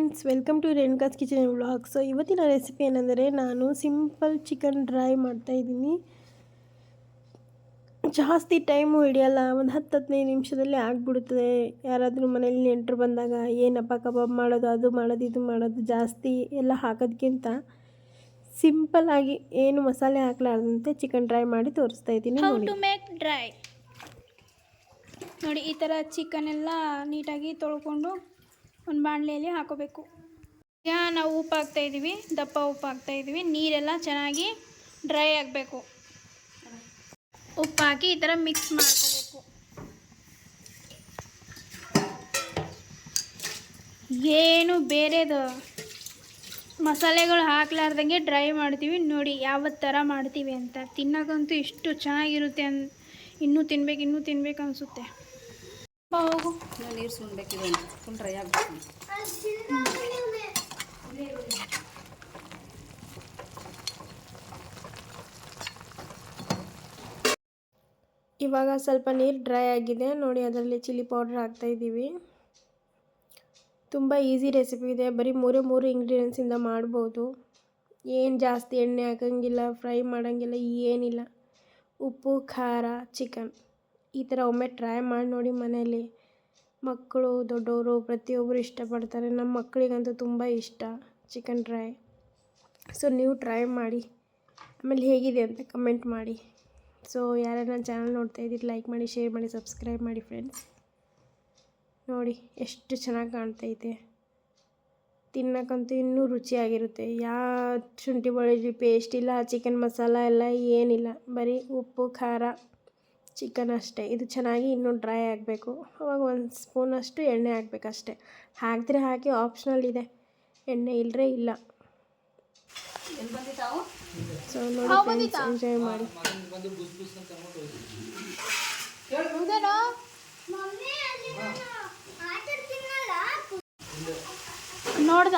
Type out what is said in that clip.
Friends, welcome to Renuka's kitchen vlog. So ಇವತ್ತಿನ recipe ಏನೆಂದರೆ, ನಾನು ಸಿಂಪಲ್ ಚಿಕನ್ ಡ್ರೈ ಮಾಡ್ತಾಯಿದ್ದೀನಿ. ಜಾಸ್ತಿ ಟೈಮು ಹಿಡಿಯಲ್ಲ, ಒಂದು 10-15 ನಿಮಿಷದಲ್ಲಿ ಆಗಿಬಿಡುತ್ತದೆ. ಯಾರಾದರೂ ಮನೇಲಿ ನೆಂಟರು ಬಂದಾಗ ಏನಪ್ಪ ಕಬಾಬ್ ಮಾಡೋದು, ಅದು ಮಾಡೋದು, ಇದು ಮಾಡೋದು, ಜಾಸ್ತಿ ಎಲ್ಲ ಹಾಕೋದಕ್ಕಿಂತ ಸಿಂಪಲ್ಲಾಗಿ ಏನು ಮಸಾಲೆ ಹಾಕಲಾರ್ದಂತೆ ಚಿಕನ್ ಡ್ರೈ ಮಾಡಿ ತೋರಿಸ್ತಾ ಇದ್ದೀನಿ. ಹೌ ಟು ಮೇಕ್ ಡ್ರೈ ನೋಡಿ. ಈ ಥರ ಚಿಕನ್ ಎಲ್ಲ ನೀಟಾಗಿ ತೊಳ್ಕೊಂಡು ಒಂದು ಬಾಣಲೆಯಲ್ಲಿ ಹಾಕೋಬೇಕು. ಈಗ ನಾವು ಉಪ್ಪು ಹಾಕ್ತಾಯಿದ್ದೀವಿ, ದಪ್ಪ ಉಪ್ಪು ಹಾಕ್ತಾಯಿದ್ದೀವಿ. ನೀರೆಲ್ಲ ಚೆನ್ನಾಗಿ ಡ್ರೈ ಆಗಬೇಕು. ಉಪ್ಪು ಹಾಕಿ ಈ ಥರ ಮಿಕ್ಸ್ ಮಾಡ್ಕೋಬೇಕು. ಏನು ಬೇರೆದು ಮಸಾಲೆಗಳು ಹಾಕ್ಲಾರ್ದಂಗೆ ಡ್ರೈ ಮಾಡ್ತೀವಿ. ನೋಡಿ ಯಾವ ಥರ ಮಾಡ್ತೀವಿ ಅಂತ. ತಿನ್ನೋಕ್ಕಂತೂ ಇಷ್ಟು ಚೆನ್ನಾಗಿರುತ್ತೆ, ಇನ್ನೂ ತಿನ್ಬೇಕು ಅನಿಸುತ್ತೆ. ಹೋಗು, ನೀರು ಸುಣ್ಬೇಕಿದೆ, ಫುಲ್ ಡ್ರೈ ಆಗಬೇಕು. ಇವಾಗ ಸ್ವಲ್ಪ ನೀರು ಡ್ರೈ ಆಗಿದೆ ನೋಡಿ. ಅದರಲ್ಲಿ ಚಿಲ್ಲಿ ಪೌಡ್ರ್ ಹಾಕ್ತಾಯಿದ್ದೀವಿ. ತುಂಬ ಈಸಿ ರೆಸಿಪಿ ಇದೆ, ಬರೀ 3 ಇಂಗ್ರೀಡಿಯೆಂಟ್ಸಿಂದ ಮಾಡ್ಬೋದು. ಏನು ಜಾಸ್ತಿ ಎಣ್ಣೆ ಹಾಕೋಂಗಿಲ್ಲ, ಫ್ರೈ ಮಾಡೋಂಗಿಲ್ಲ, ಏನಿಲ್ಲ. ಉಪ್ಪು, ಖಾರ, ಚಿಕನ್. ಈ ಥರ ಒಮ್ಮೆ ಟ್ರೈ ಮಾಡಿ ನೋಡಿ ಮನೆಯಲ್ಲಿ. ಮಕ್ಕಳು, ದೊಡ್ಡವರು ಪ್ರತಿಯೊಬ್ಬರು ಇಷ್ಟಪಡ್ತಾರೆ. ನಮ್ಮ ಮಕ್ಕಳಿಗಂತೂ ತುಂಬ ಇಷ್ಟ ಚಿಕನ್ ಡ್ರೈ. ಸೊ ನೀವು ಟ್ರೈ ಮಾಡಿ, ಆಮೇಲೆ ಹೇಗಿದೆ ಅಂತ ಕಮೆಂಟ್ ಮಾಡಿ. ಸೊ ಯಾರ್ಯಾರು ನನ್ನ ಚಾನಲ್ ನೋಡ್ತಾ ಇದ್ದೀರಿ, ಲೈಕ್ ಮಾಡಿ, ಶೇರ್ ಮಾಡಿ, ಸಬ್ಸ್ಕ್ರೈಬ್ ಮಾಡಿ ಫ್ರೆಂಡ್ಸ್. ನೋಡಿ ಎಷ್ಟು ಚೆನ್ನಾಗಿ ಕಾಣ್ತೈತೆ. ತಿನ್ನೋಕ್ಕಂತೂ ಇನ್ನೂ ರುಚಿಯಾಗಿರುತ್ತೆ. ಯಾವ ಶುಂಠಿ ಬೆಳ್ಳುಳ್ಳಿ ಪೇಸ್ಟ್ ಇಲ್ಲ, ಚಿಕನ್ ಮಸಾಲ ಎಲ್ಲ ಏನಿಲ್ಲ, ಬರೀ ಉಪ್ಪು, ಖಾರ, ಚಿಕನ್ ಅಷ್ಟೇ. ಇದು ಚೆನ್ನಾಗಿ ಇನ್ನೂ ಡ್ರೈ ಆಗಬೇಕು. ಅವಾಗ 1 ಸ್ಪೂನಷ್ಟು ಎಣ್ಣೆ ಹಾಕಬೇಕಷ್ಟೆ. ಹಾಕಿದ್ರೆ ಹಾಕಿ, ಆಪ್ಷನಲ್ ಇದೆ. ಎಣ್ಣೆ ಇಲ್ಲರೆ ಇಲ್ಲ. ಸೊ ನೋಡಿ ಫ್ರೆಂಡ್ಸ್, ಎಂಜಾಯ್ ಮಾಡಿ. ನೋಡ್ದ